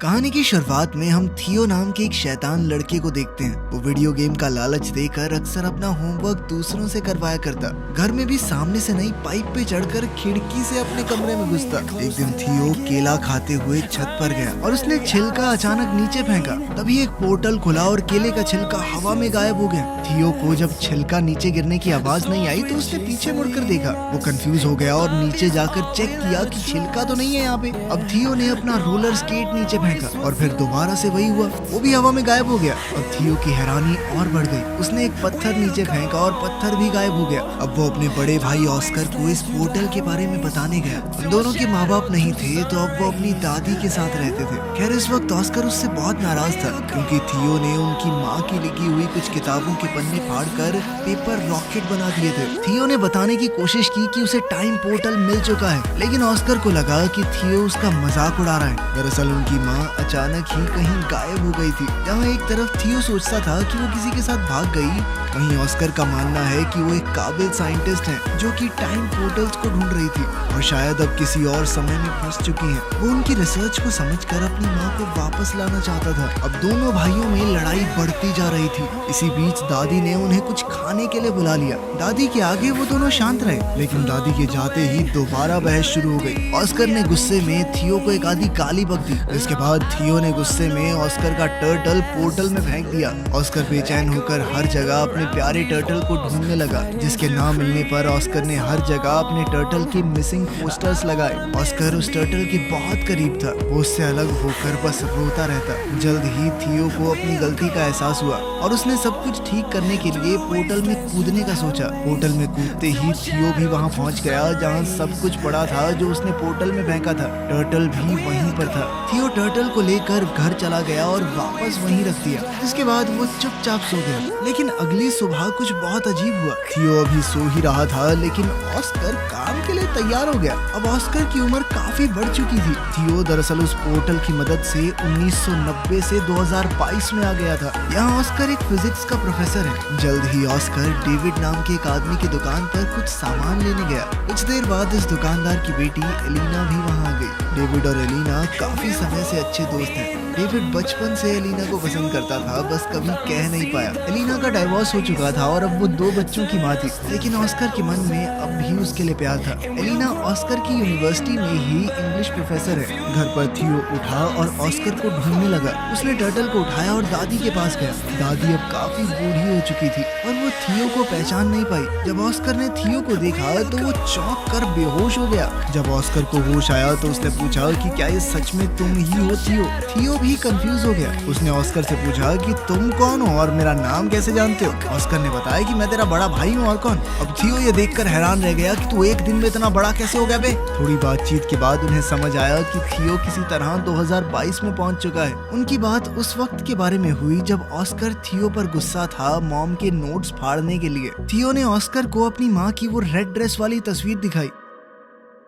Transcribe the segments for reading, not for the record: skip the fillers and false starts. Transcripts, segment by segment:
कहानी की शुरुआत में हम थियो नाम के एक शैतान लड़के को देखते हैं। वो वीडियो गेम का लालच देकर अक्सर अपना होमवर्क दूसरों से करवाया करता। घर में भी सामने से नहीं पाइप पे चढ़कर खिड़की से अपने कमरे में घुसता। एक दिन थियो केला खाते हुए छत पर गया और उसने छिलका अचानक नीचे फेंका। तभी एक पोर्टल खुला और केले का छिलका हवा में गायब हो गया। थियो को जब छिलका नीचे गिरने की आवाज नहीं आई तो उसने पीछे मुड़कर देखा। वो कंफ्यूज हो गया और नीचे जाकर चेक किया कि छिलका तो नहीं है यहाँ पे। अब थियो ने अपना रोलर स्केट नीचे फेंका और फिर दोबारा से वही हुआ, वो भी हवा में गायब हो गया। अब थियो की हैरानी और बढ़ गई। उसने एक पत्थर नीचे फेंका और पत्थर भी गायब हो गया। अब वो अपने बड़े भाई ऑस्कर को इस पोर्टल के बारे में बताने गया। उन दोनों के माँ बाप नहीं थे तो अब वो अपनी दादी के साथ रहते थे। खैर इस वक्त ऑस्कर उससे बहुत नाराज था क्योंकि थियो ने उनकी माँ की लिखी हुई कुछ किताबों के पन्ने फाड़कर पेपर रॉकेट बना दिए थे। थियो ने बताने की कोशिश की कि उसे टाइम पोर्टल मिल चुका है, लेकिन ऑस्कर को लगा कि थियो उसका मजाक उड़ा रहा है। दरअसल उनकी माँ अचानक ही कहीं गायब हो गई थी। जहाँ एक तरफ थियो सोचता था कि वो किसी के साथ भाग गई, वहीं ऑस्कर का मानना है कि वो एक काबिल साइंटिस्ट है जो कि टाइम पोर्टल्स को ढूंढ रही थी और शायद अब किसी और समय में फंस चुकी है। वो उनकी रिसर्च को समझकर अपनी माँ को वापस लाना चाहता था। अब दोनों भाइयों में लड़ाई बढ़ती जा रही थी। इसी बीच दादी ने उन्हें कुछ खाने के लिए बुला लिया। दादी के आगे वो दोनों शांत रहे, लेकिन दादी के जाते ही दोबारा बहस शुरू हो गई। ऑस्कर ने गुस्से में थियो को एक आधी गाली बक दी। इसके बाद थियो ने गुस्से में ऑस्कर का टर्टल पोर्टल में फेंक दिया। ऑस्कर बेचैन होकर हर जगह अपने प्यारे टर्टल को ढूंढने लगा, जिसके ना मिलने पर ऑस्कर ने हर जगह अपने टर्टल की मिसिंग पोस्टर्स लगाए। ऑस्कर उस टर्टल के बहुत करीब था। वो उससे अलग होकर बस रोता रहता। जल्द ही थियो को अपनी गलती का एहसास हुआ और उसने सब कुछ ठीक करने के लिए पोर्टल में कूदने का सोचा। पोर्टल में कूदते ही थियो भी वहाँ पहुँच गया जहाँ सब कुछ पड़ा था जो उसने पोर्टल में फेंका था। टर्टल भी वहीं पर था। थियो टर्टल को लेकर घर चला गया और वापस वहीं रख दिया। इसके बाद वो चुपचाप सो गया। लेकिन अगली सुबह कुछ बहुत अजीब हुआ। थियो अभी सो ही रहा था, लेकिन ऑस्कर काम के लिए तैयार हो गया। अब ऑस्कर की उम्र काफी बढ़ चुकी थी। थियो दरअसल उस पोर्टल की मदद से 1990 से 2022 में आ गया था। यहाँ ऑस्कर एक फिजिक्स का प्रोफेसर है। जल्द ही ऑस्कर डेविड नाम के एक आदमी की दुकान पर कुछ सामान लेने गया। कुछ देर बाद इस दुकानदार की बेटी एलिना भी वहाँ आ गई। डेविड और एलिना काफी समय से अच्छे दोस्त हैं। डेविड बचपन से एलिना को पसंद करता था, बस कभी कह नहीं पाया। एलिना का डाइवोर्स हो चुका था और अब वो 2 बच्चों की माँ थी, लेकिन ऑस्कर के मन में अब भी उसके लिए प्यार था। एलिना ऑस्कर की यूनिवर्सिटी में ही इंग्लिश प्रोफेसर है। घर पर थियो उठा और ऑस्कर को ढूंढने लगा। उसने टर्टल को उठाया और दादी के पास गया। दादी अब काफी बूढ़ी हो चुकी थी और वो थियो को पहचान नहीं पाई। जब ऑस्कर ने थियो को देखा तो वो चौंक कर बेहोश हो गया। जब ऑस्कर को होश आया तो उसने पूछा कि क्या ये सच में तुम ही हो थियो? थियो भी कंफ्यूज हो गया। उसने ऑस्कर से पूछा कि तुम कौन हो और मेरा नाम कैसे जानते हो? ऑस्कर ने बताया कि मैं तेरा बड़ा भाई हूँ और कौन। अब थियो ये देखकर हैरान रह गया कि तू एक दिन में इतना बड़ा कैसे हो गया बे? थोड़ी बातचीत के बाद उन्हें समझ आया कि थियो किसी तरह 2022 में पहुंच चुका है। उनकी बात उस वक्त के बारे में हुई जब ऑस्कर थियो पर गुस्सा था मॉम के नोट्स फाड़ने के लिए। थियो ने ऑस्कर को अपनी माँ की वो रेड ड्रेस वाली तस्वीर दिखाई।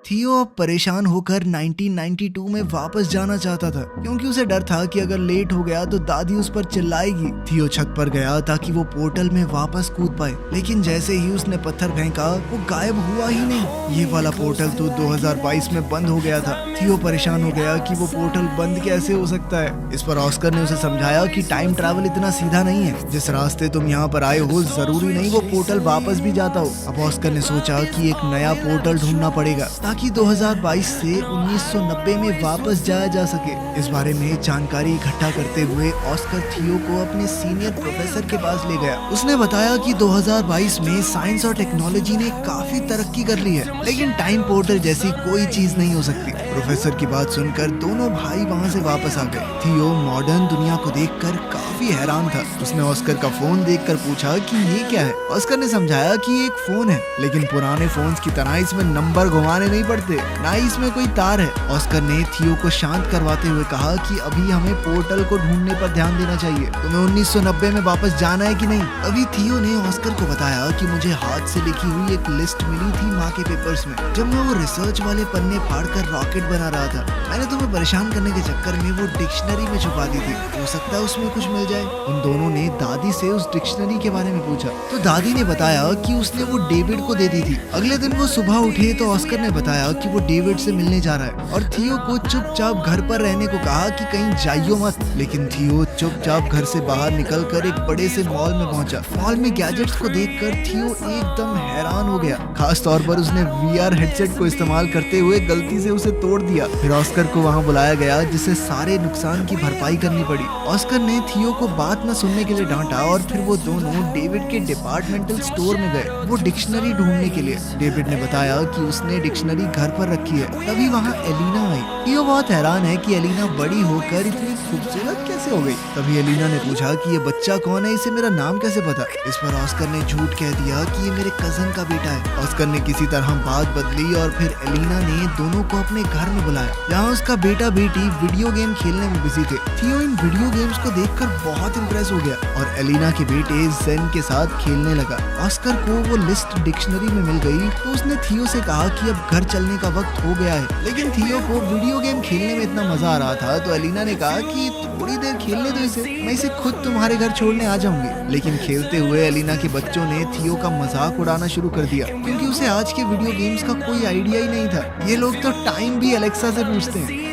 थियो अब परेशान होकर 1992 में वापस जाना चाहता था क्योंकि उसे डर था कि अगर लेट हो गया तो दादी उस पर चिल्लाएगी। थियो छत पर गया ताकि वो पोर्टल में वापस कूद पाए, लेकिन जैसे ही उसने पत्थर फेंका वो गायब हुआ ही नहीं। ये वाला पोर्टल तो 2022 में बंद हो गया था। थियो परेशान हो गया कि वो पोर्टल बंद कैसे हो सकता है। इस पर ऑस्कर ने उसे समझाया कि टाइम ट्रैवल इतना सीधा नहीं है। जिस रास्ते तुम यहाँ पर आए हो जरूरी नहीं वो पोर्टल वापस भी जाता हो। अब ऑस्कर ने सोचा कि एक नया पोर्टल ढूंढना पड़ेगा ताकि 2022 से 1990 में वापस जाया जा सके। इस बारे में जानकारी इकट्ठा करते हुए ऑस्कर थियो को अपने सीनियर प्रोफेसर के पास ले गया। उसने बताया कि 2022 में साइंस और टेक्नोलॉजी ने काफी तरक्की कर ली है, लेकिन टाइम पोर्टल जैसी कोई चीज नहीं हो सकती। प्रोफेसर की बात सुनकर दोनों भाई वहाँ से वापस आ गए। थियो मॉडर्न दुनिया को देखकर काफी हैरान था। उसने ऑस्कर का फोन देखकर पूछा कि ये क्या है। ऑस्कर ने समझाया कि ये एक फोन है, लेकिन पुराने फोन्स की तरह इसमें नंबर घुमाने नहीं पड़ते, ना ही इसमें कोई तार है। ऑस्कर ने थियो को शांत करवाते हुए कहा कि अभी हमें पोर्टल को ढूंढने पर ध्यान देना चाहिए। तुम्हें 1990 में वापस जाना है कि नहीं? अभी थियो ने ऑस्कर को बताया कि मुझे हाथ से लिखी हुई एक लिस्ट मिली थी माँ के पेपर्स में। जब मैं वो रिसर्च वाले पन्ने फाड़कर रॉकेट केक बना रहा था। मैंने तुम्हें परेशान करने के चक्कर में वो डिक्शनरी में छुपा दी थी, हो सकता है उसमें कुछ मिल जाए। उन दोनों ने दादी से उस डिक्शनरी के बारे में पूछा तो दादी ने बताया कि उसने वो डेविड को दे दी थी। अगले दिन वो सुबह उठे तो ऑस्कर ने बताया कि वो डेविड से मिलने जा रहा है और थियो को चुपचाप घर पर रहने को कहा कि कहीं जाइयो मत। लेकिन थियो चुपचाप घर से बाहर निकलकर एक बड़े से मॉल में पहुंचा। मॉल में गैजेट्स को देखकर थियो एकदम हैरान हो गया। खास तौर पर उसने VR हेडसेट को इस्तेमाल करते हुए गलती से उसे तोड़ दिया। फिर ऑस्कर को वहां बुलाया गया जिसे सारे नुकसान की भरपाई करनी पड़ी। ऑस्कर ने थियो को बात न सुनने के लिए डांटा और फिर वो दोनों डेविड के डिपार्टमेंटल स्टोर में गए वो डिक्शनरी ढूंढने के लिए। डेविड ने बताया कि उसने डिक्शनरी घर पर रखी है। तभी वहाँ एलिना आई। थियो बहुत हैरान है कि एलिना बड़ी होकर इतनी खूबसूरत कैसे हो गई। तभी एलिना ने पूछा कि ये बच्चा कौन है, इसे मेरा नाम कैसे पता। इस पर ऑस्कर ने झूठ कह दिया कि ये मेरे कजन का बेटा है। ऑस्कर ने किसी तरह बात बदली और फिर एलिना ने दोनों को अपने घर में बुलाया जहाँ उसका बेटा बेटी वीडियो गेम खेलने में बिजी थे। थियो इन वीडियो गेम्स को देखकर बहुत इम्प्रेस हो गया और एलिना के बेटे जेन के साथ खेलने लगा। ऑस्कर को वो लिस्ट डिक्शनरी में मिल गई तो उसने थियो से कहा कि अब घर चलने का वक्त हो गया है। लेकिन थियो को वीडियो गेम खेलने में इतना मजा आ रहा था तो एलिना ने कहा कि थोड़ी देर खेलने दो इसे, मैं इसे खुद तुम्हारे घर छोड़ने आ जाऊंगी। लेकिन खेलते हुए एलिना के बच्चों ने थियो का मजाक उड़ाना शुरू कर दिया क्योंकि उसे आज के वीडियो गेम्स का कोई आइडिया ही नहीं था। ये लोग तो टाइम भी अलेक्सा से पूछते हैं।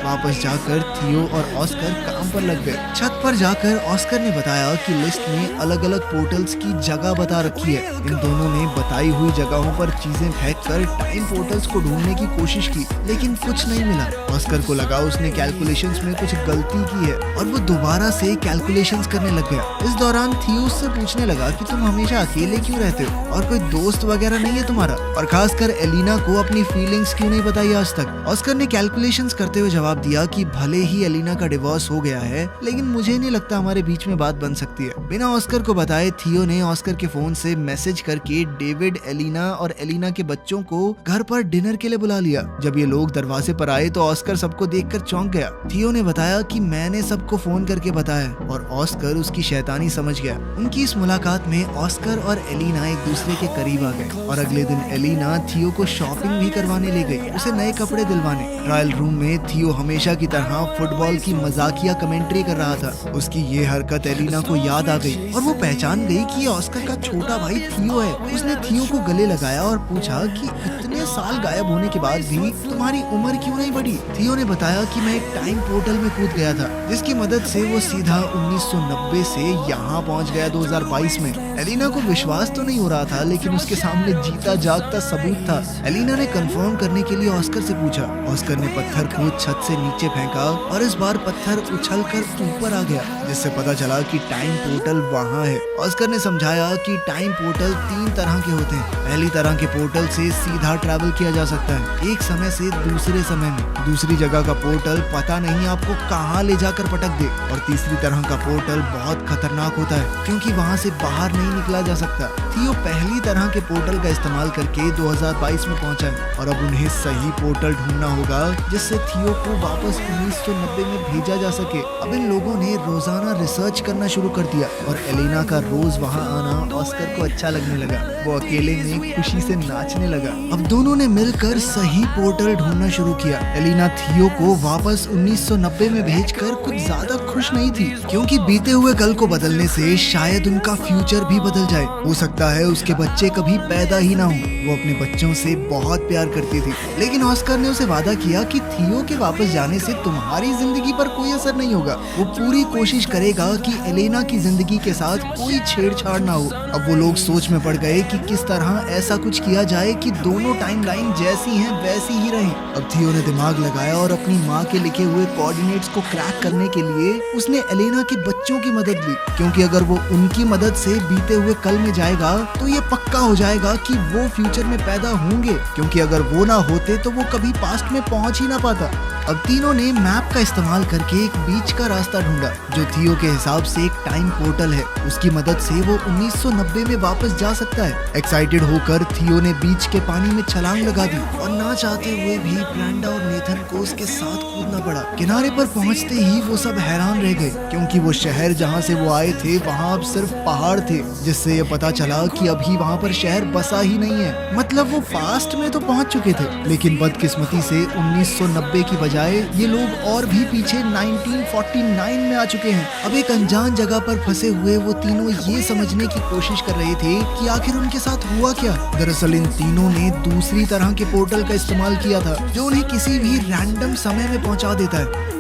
वापस जाकर थियो और ऑस्कर काम पर लग गए। छत पर जाकर ऑस्कर ने बताया कि लिस्ट में अलग अलग पोर्टल्स की जगह बता रखी है। इन दोनों ने बताई हुई जगहों पर चीजें फेंककर टाइम पोर्टल्स को ढूंढने की कोशिश की लेकिन कुछ नहीं मिला। ऑस्कर को लगा उसने कैलकुलेशंस में कुछ गलती की है और वो दोबारा से कैलकुलेशंस करने लग गया। इस दौरान थियो उससे पूछने लगा कि तुम हमेशा अकेले क्यों रहते हो और कोई दोस्त वगैरह नहीं है तुम्हारा, और खासकर एलिना को अपनी फीलिंग्स क्यों नहीं बताई आज तक। ऑस्कर ने कैलकुलेशंस करते हुए जवाब दिया कि भले ही एलिना का डिवोर्स हो गया है लेकिन मुझे नहीं लगता हमारे बीच में बात बन सकती है। बिना ऑस्कर को बताए थियो ने ऑस्कर के फोन से मैसेज करके डेविड, एलिना और एलिना के बच्चों को घर पर डिनर के लिए बुला लिया। जब ये लोग दरवाजे पर आए तो ऑस्कर सबको देखकर चौंक गया। थियो ने बताया कि मैंने सबको फोन करके बताया और ऑस्कर उसकी शैतानी समझ गया। उनकी इस मुलाकात में ऑस्कर और एलिना एक दूसरे के करीब आ गए और अगले दिन एलिना थियो को शॉपिंग भी करवाने ले गई, उसे नए कपड़े दिलवाने। ट्रायल रूम में थियो हमेशा की तरह फुटबॉल की मजाकिया कमेंट्री कर रहा था। उसकी ये हरकत एलिना को याद आ गई और वो पहचान गई कि ये ऑस्कर का छोटा भाई थियो है। उसने थियो को गले लगाया और पूछा कि इतने साल गायब होने के बाद भी तुम्हारी उम्र क्यों नहीं बढ़ी। थियो ने बताया कि मैं एक टाइम पोर्टल में कूद गया था जिसकी मदद से वो सीधा 1990 से यहाँ पहुँच गया 2022 में। एलिना को विश्वास तो नहीं हो रहा था लेकिन उसके सामने जीता जागता सबूत था। एलिना ने कंफर्म करने के लिए ऑस्कर से पूछा। ऑस्कर ने पत्थर को छत से नीचे फेंका और इस बार पत्थर उछलकर ऊपर आ गया जिससे पता चला कि टाइम पोर्टल वहाँ है। ऑस्कर ने समझाया कि टाइम पोर्टल 3 तरह के होते हैं। पहली तरह के पोर्टल से सीधा ट्रैवल किया जा सकता है एक समय से दूसरे समय में। दूसरी जगह का पोर्टल पता नहीं आपको कहाँ ले जाकर पटक दे। और तीसरी तरह का पोर्टल बहुत खतरनाक होता है क्योंकि वहाँ से बाहर नहीं निकला जा सकता। थियो पहली तरह के पोर्टल का इस्तेमाल करके 2022 में पहुंचा है और अब उन्हें सही पोर्टल ढूंढना होगा जिससे थियो को वापस 1990 में भेजा जा सके। अब इन लोगों ने रोजाना रिसर्च करना शुरू कर दिया और एलिना का रोज वहां आना ऑस्कर को अच्छा लगने लगा। वो अकेले में खुशी से नाचने लगा। अब दोनों ने मिलकर सही पोर्टल ढूंढना शुरू किया। एलिना थियो को वापस 1990 में भेजकर कुछ ज्यादा खुश नहीं थी क्योंकि बीते हुए कल को बदलने से शायद उनका फ्यूचर भी बदल जाए। हो सकता है उसके बच्चे कभी पैदा ही ना हो। वो अपने बच्चों से बहुत प्यार करती थी लेकिन ऑस्कर ने उसे वादा किया कि थियो के वापस जाने से तुम्हारी जिंदगी पर कोई असर नहीं होगा। वो पूरी कोशिश करेगा कि एलिना की जिंदगी के साथ कोई छेड़छाड़ ना हो। अब वो लोग सोच में पड़ गए कि किस तरह ऐसा कुछ किया जाए कि दोनों टाइमलाइन जैसी हैं वैसी ही रहें। अब थियो ने दिमाग लगाया और अपनी माँ के लिखे हुए कोऑर्डिनेट्स को क्रैक करने के लिए उसने एलिना के बच्चों की मदद ली क्योंकि अगर वो उनकी मदद से बीते हुए कल में जाएगा तो ये पक्का हो जाएगा कि वो फ्यूचर में पैदा होंगे क्योंकि अगर वो ना होते तो वो कभी पास्ट में पहुंच ही ना पाता। अब तीनों ने मैप का इस्तेमाल करके एक बीच का रास्ता ढूंढा जो थियो के हिसाब से एक टाइम पोर्टल है। उसकी मदद से वो 1990 में वापस जा सकता है। एक्साइटेड होकर थियो ने बीच के पानी में छलांग छलांग लगा दी और ना चाहते हुए भी ब्रेंडा और नेथन को उसके साथ कूदना पड़ा। किनारे पर पहुंचते ही वो सब हैरान रह गए क्योंकि वो शहर जहां से वो आए थे वहां अब सिर्फ पहाड़ थे, जिससे ये पता चला कि अभी वहां पर शहर बसा ही नहीं है। मतलब वो पास्ट में तो पहुंच चुके थे, लेकिन बदकिस्मती से 1990 की बजाय ये लोग और भी पीछे 1949 में आ चुके हैं। अब एक अनजान जगह पर फंसे हुए वो तीनों ये समझने की कोशिश कर रहे थे कि आखिर उनके साथ हुआ क्या। दरअसल इन तीनों ने दूसरी तरह के पोर्टल का इस्तेमाल किया था जो उन्हें किसी भी रैंडम समय में पहुंचा देता है।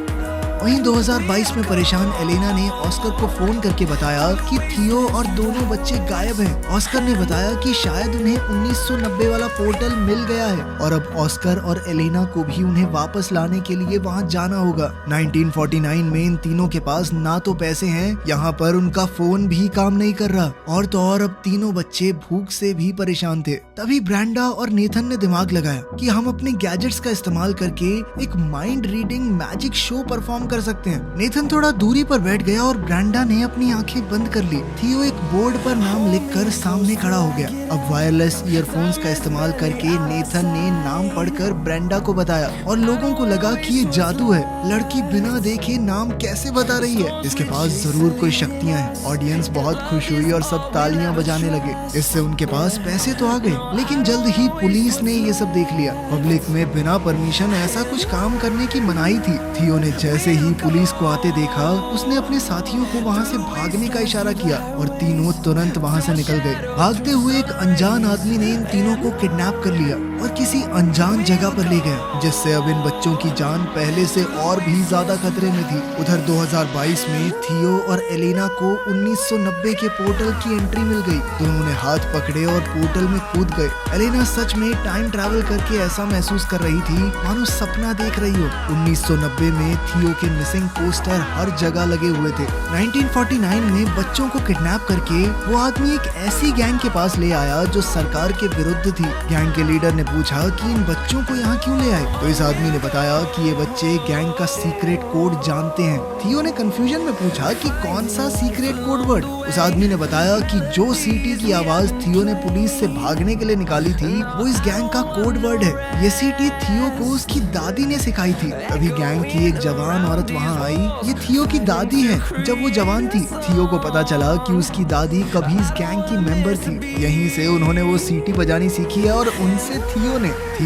वहीं 2022 में परेशान एलेना ने ऑस्कर को फोन करके बताया कि थियो और दोनों बच्चे गायब हैं। ऑस्कर ने बताया कि शायद उन्हें 1990 वाला पोर्टल मिल गया है और अब ऑस्कर और एलेना को भी उन्हें वापस लाने के लिए वहां जाना होगा। 1949 में इन तीनों के पास ना तो पैसे हैं, यहाँ पर उनका फोन भी काम नहीं कर रहा और तो और अब तीनों बच्चे भूख से भी परेशान थे। तभी ब्रेंडा और नेथन ने दिमाग लगाया कि हम अपने गैजेट्स का इस्तेमाल करके एक mind reading magic show perform कर सकते हैं। नेथन थोड़ा दूरी पर बैठ गया और ब्रेंडा ने अपनी आंखें बंद कर ली। थियो एक बोर्ड पर नाम लिखकर सामने खड़ा हो गया। अब वायरलेस ईयरफोन्स का इस्तेमाल करके नेथन ने नाम पढ़कर ब्रेंडा को बताया और लोगों को लगा कि ये जादू है। लड़की बिना देखे नाम कैसे बता रही है, इसके पास जरूर कोई शक्तियाँ हैं। ऑडियंस बहुत खुश हुई और सब तालियां बजाने लगे। इससे उनके पास पैसे तो आ गए, लेकिन जल्द ही पुलिस ने ये सब देख लिया। पब्लिक में बिना परमिशन ऐसा कुछ काम करने की मनाही थी। थियो ने जैसे ही पुलिस को आते देखा, उसने अपने साथियों को वहाँ से भागने का इशारा किया और तीनों तुरंत वहाँ से निकल गए। भागते हुए एक अनजान आदमी ने इन तीनों को किडनैप कर लिया और किसी अनजान जगह पर ले गया, जिससे अब इन बच्चों की जान पहले से और भी ज्यादा खतरे में थी। उधर 2022 में थियो और एलेना को 1990 के पोर्टल की एंट्री मिल गई। दोनों ने हाथ पकड़े और पोर्टल में कूद गए। एलेना सच में टाइम ट्रैवल करके ऐसा महसूस कर रही थी मानो सपना देख रही हो। 1990 में थियो के मिसिंग पोस्टर हर जगह लगे हुए थे। 1949 में बच्चों को किडनैप करके वो आदमी एक ऐसी गैंग के पास ले आया जो सरकार के विरुद्ध थी। गैंग के लीडर ने पूछा कि इन बच्चों को यहाँ क्यों ले आए, तो इस आदमी ने बताया कि ये बच्चे गैंग का सीक्रेट कोड जानते हैं। थियो ने कंफ्यूजन में पूछा कि कौन सा सीक्रेट कोड वर्ड। उस आदमी ने बताया कि जो सीटी की आवाज थियो ने पुलिस से भागने के लिए निकाली थी वो इस गैंग का कोड वर्ड है। ये सीटी थियो को उसकी दादी ने सिखाई थी। तभी गैंग की एक जवान औरत वहाँ आई। ये थियो की दादी है। जब वो जवान थी, थियो को पता चला कि उसकी दादी कभी इस गैंग की मेंबर थी। यहीं से उन्होंने वो सीटी बजानी सीखी है और उनसे थियो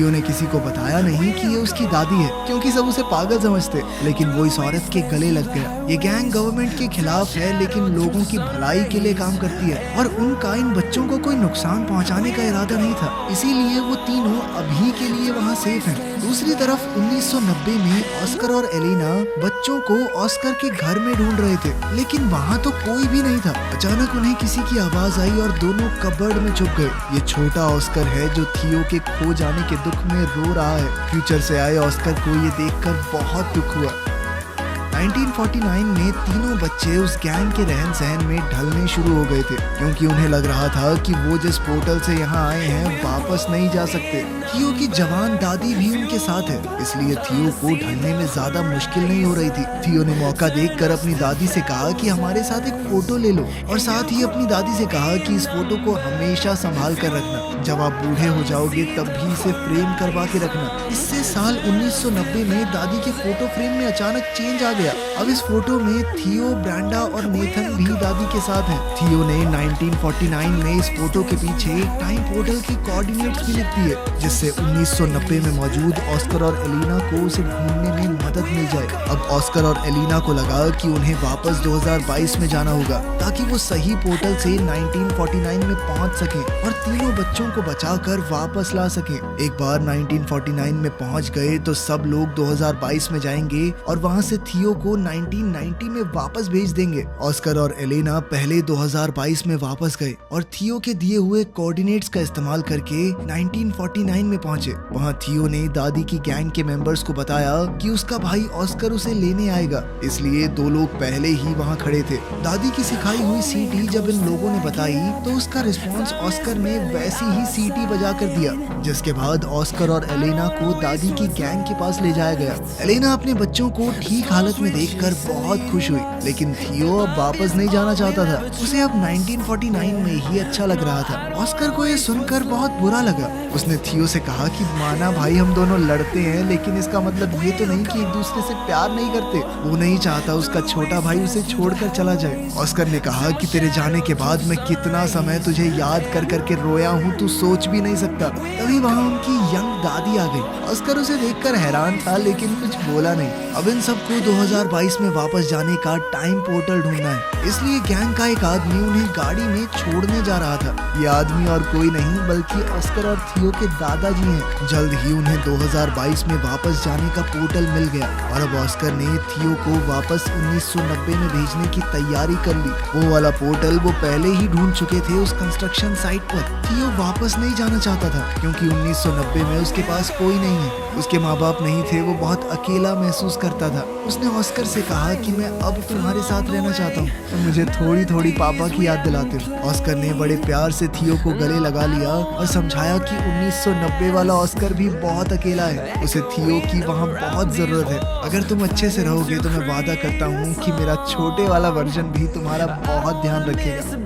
ने किसी को बताया नहीं कि ये उसकी दादी है, क्योंकि सब उसे पागल समझते। लेकिन वो इस औरत के गले लग गया। ये गैंग गवर्नमेंट के खिलाफ है, लेकिन लोगों की भलाई के लिए काम करती है और उनका इन बच्चों को कोई नुकसान पहुंचाने का इरादा नहीं था। इसीलिए वो तीनों अभी के लिए वहाँ सेफ हैं। दूसरी तरफ 1990 में ऑस्कर और एलेना बच्चों को ऑस्कर के घर में ढूंढ रहे थे, लेकिन वहाँ तो कोई भी नहीं था। अचानक उन्हें किसी की आवाज आई और दोनों कबर्ड में छुप गए। ये छोटा ऑस्कर है जो थियो के खो जाने के दुख में रो रहा है। फ्यूचर से आए ऑस्कर को ये देखकर बहुत दुख हुआ। 1949 में तीनों बच्चे उस गैंग के रहन सहन में ढलने शुरू हो गए थे, क्योंकि उन्हें लग रहा था कि वो जिस पोर्टल से यहाँ आए हैं वापस नहीं जा सकते। थियो की जवान दादी भी उनके साथ है, इसलिए थियो को ढलने में ज्यादा मुश्किल नहीं हो रही थी। थियो ने मौका देखकर अपनी दादी से कहा कि हमारे साथ एक फोटो ले लो और साथ ही अपनी दादी से कहा कि इस फोटो को हमेशा संभाल कर रखना। जब आप बूढ़े हो जाओगे तब भी इसे फ्रेम करवा के रखना। इससे साल 1990 में दादी के फोटो फ्रेम में अचानक चेंज आ गया। अब इस फोटो में थियो, ब्रेंडा और नेथन भी दादी के साथ हैं। थियो ने 1949 में इस फोटो के पीछे टाइम पोर्टल के कोऑर्डिनेट्स भी लिख दिए, जिससे 1990 में मौजूद ऑस्कर और एलेना को उसे ढूंढने में मदद मिल जाए। अब ऑस्कर और एलेना को लगा कि उन्हें वापस 2022 में जाना होगा ताकि वो सही पोर्टल से 1949 में पहुंच सके और तीनों बच्चों को बचाकर वापस ला सके। एक बार 1949 में पहुंच गए तो सब लोग 2022 में जाएंगे और वहां से थियो को 1990 में वापस भेज देंगे। ऑस्कर और एलेना पहले 2022 में वापस गए और थियो के दिए हुए कोऑर्डिनेट्स का इस्तेमाल करके 1949 में पहुंचे। वहां थियो ने दादी की गैंग के मेंबर्स को बताया कि उसका भाई ऑस्कर उसे लेने आएगा, इसलिए दो लोग पहले ही वहां खड़े थे। दादी की सिखाई हुई सीटी जब इन लोगों ने बताई तो उसका रिस्पॉन्स ऑस्कर ने वैसी ही सीटी बजा कर दिया, जिसके बाद ऑस्कर और एलेना को दादी की गैंग के पास ले जाया गया। एलेना अपने बच्चों को ठीक हालत में देखकर बहुत खुश हुई, लेकिन थियो अब वापस नहीं जाना चाहता था। उसे अब 1949 में ही अच्छा लग रहा था। ऑस्कर को ये सुनकर बहुत बुरा लगा। उसने थियो से कहा कि माना भाई हम दोनों लड़ते हैं, लेकिन इसका मतलब ये तो नहीं कि एक दूसरे से प्यार नहीं करते। वो नहीं चाहता उसका छोटा भाई उसे छोड़कर चला जाए। ऑस्कर ने कहा कि तेरे जाने के बाद मैं कितना समय तुझे याद कर करके रोया हूँ, तू सोच भी नहीं सकता। तभी वहाँ उनकी यंग दादी आ गई। ऑस्कर उसे देखकर हैरान था, लेकिन कुछ बोला नहीं। अब इन सबको 2022 में वापस जाने का टाइम पोर्टल ढूंढना है, इसलिए गैंग का एक आदमी उन्हें गाड़ी में छोड़ने जा रहा था। ये आदमी और कोई नहीं बल्कि ऑस्कर और थियो के दादाजी हैं। जल्द ही उन्हें 2022 में वापस जाने का पोर्टल मिल गया और अब ऑस्कर ने थियो को वापस 1990 में भेजने की तैयारी कर ली। वो वाला पोर्टल वो पहले ही ढूंढ चुके थे उस कंस्ट्रक्शन साइट पर। थियो वापस नहीं जाना चाहता था क्योंकि 1990 में उसके पास कोई नहीं है, उसके माँ बाप नहीं थे, वो बहुत अकेला महसूस करता था। उसने ऑस्कर से कहा कि मैं अब तुम्हारे साथ रहना चाहता हूँ, तो मुझे थोड़ी थोड़ी पापा की याद दिलाते हो। ऑस्कर ने बड़े प्यार से थियो को गले लगा लिया और समझाया कि 1990 वाला ऑस्कर भी बहुत अकेला है, उसे थियो की वहाँ बहुत जरूरत है। अगर तुम अच्छे से रहोगे तो मैं वादा करता हूँ कि मेरा छोटे वाला वर्जन भी तुम्हारा बहुत ध्यान रखेगा।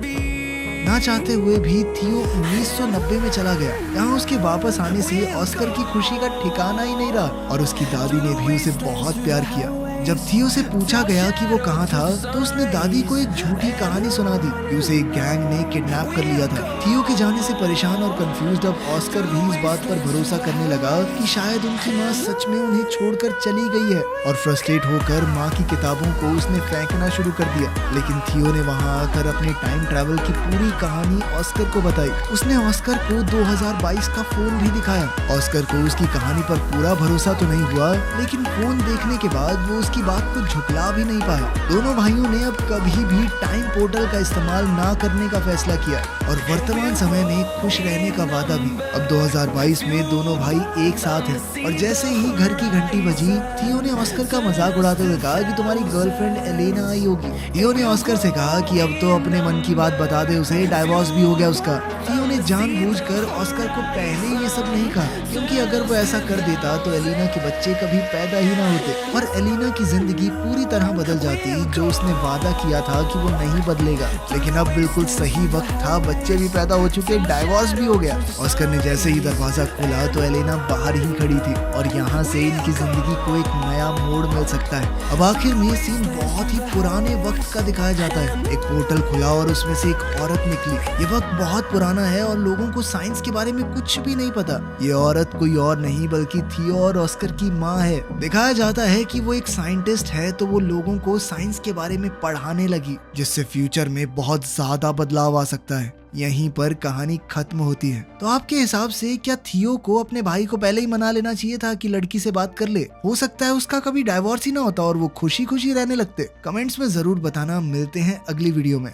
ना चाहते हुए भी थियो 1990 में चला गया। यहाँ उसके वापस आने से ऑस्कर की खुशी का ठिकाना ही नहीं रहा और उसकी दादी ने भी उसे बहुत प्यार किया। जब थियो से पूछा गया कि वो कहाँ था, तो उसने दादी को एक झूठी कहानी सुना दी कि उसे एक गैंग ने किडनैप कर लिया था। थियो के जाने से परेशान और कंफ्यूज्ड अब ऑस्कर भी इस बात पर भरोसा करने लगा कि शायद उनकी माँ सच में उन्हें छोड़कर चली गई है और फ्रस्ट्रेट होकर माँ की किताबों को उसने फेंकना शुरू कर दिया। लेकिन थियो ने वहाँ आकर अपने टाइम ट्रैवल की पूरी कहानी ऑस्कर को बताई। उसने ऑस्कर को 2022 का फोन भी दिखाया। ऑस्कर को उसकी कहानी पर पूरा भरोसा तो नहीं हुआ, लेकिन फोन देखने के बाद वो की बात को झुकला भी नहीं पाया। दोनों भाइयों ने अब कभी भी टाइम पोर्टल का इस्तेमाल ना करने का फैसला किया और वर्तमान समय में खुश रहने का वादा भी। अब 2022 में दोनों भाई एक साथ हैं और जैसे ही घर की घंटी बजी, थियो ने ऑस्कर का मजाक उड़ाते हुए कहा कि तुम्हारी गर्लफ्रेंड एलेना आई होगी। थियो ने ऑस्कर से कहा कि अब तो अपने मन की बात बता दे, उसे डाइवोर्स भी हो गया उसका। थियो ने जानबूझकर ऑस्कर को पहले ये सब नहीं कहा, क्योंकि अगर वो ऐसा कर देता तो एलेना के बच्चे कभी पैदा ही ना होते और एलेना की जिंदगी पूरी तरह बदल जाती, जो उसने वादा किया था कि वो नहीं बदलेगा। लेकिन अब बिल्कुल सही वक्त था, बच्चे भी पैदा हो चुके, डाइवोर्स भी हो गया। ऑस्कर ने जैसे ही दरवाजा खोला तो एलेना बाहर ही खड़ी थी और यहाँ से इनकी जिंदगी को एक नया मोड़ मिल सकता है। अब आखिर में सीन बहुत ही पुराने वक्त का दिखाया जाता है। एक पोर्टल खुला और उसमें से एक औरत निकली। ये वक्त बहुत पुराना है और लोगों को साइंस के बारे में कुछ भी नहीं पता। ये औरत कोई और नहीं बल्कि थियो और ऑस्कर की माँ है। दिखाया जाता है कि वो एक साइंटिस्ट है, तो वो लोगों को साइंस के बारे में पढ़ाने लगी, जिससे फ्यूचर में बहुत ज्यादा बदलाव आ सकता है। यहीं पर कहानी खत्म होती है। तो आपके हिसाब से क्या थियो को अपने भाई को पहले ही मना लेना चाहिए था कि लड़की से बात कर ले? हो सकता है उसका कभी डाइवोर्स ही ना होता और वो खुशी खुशी रहने लगते। कमेंट्स में जरूर बताना। मिलते हैं अगली वीडियो में।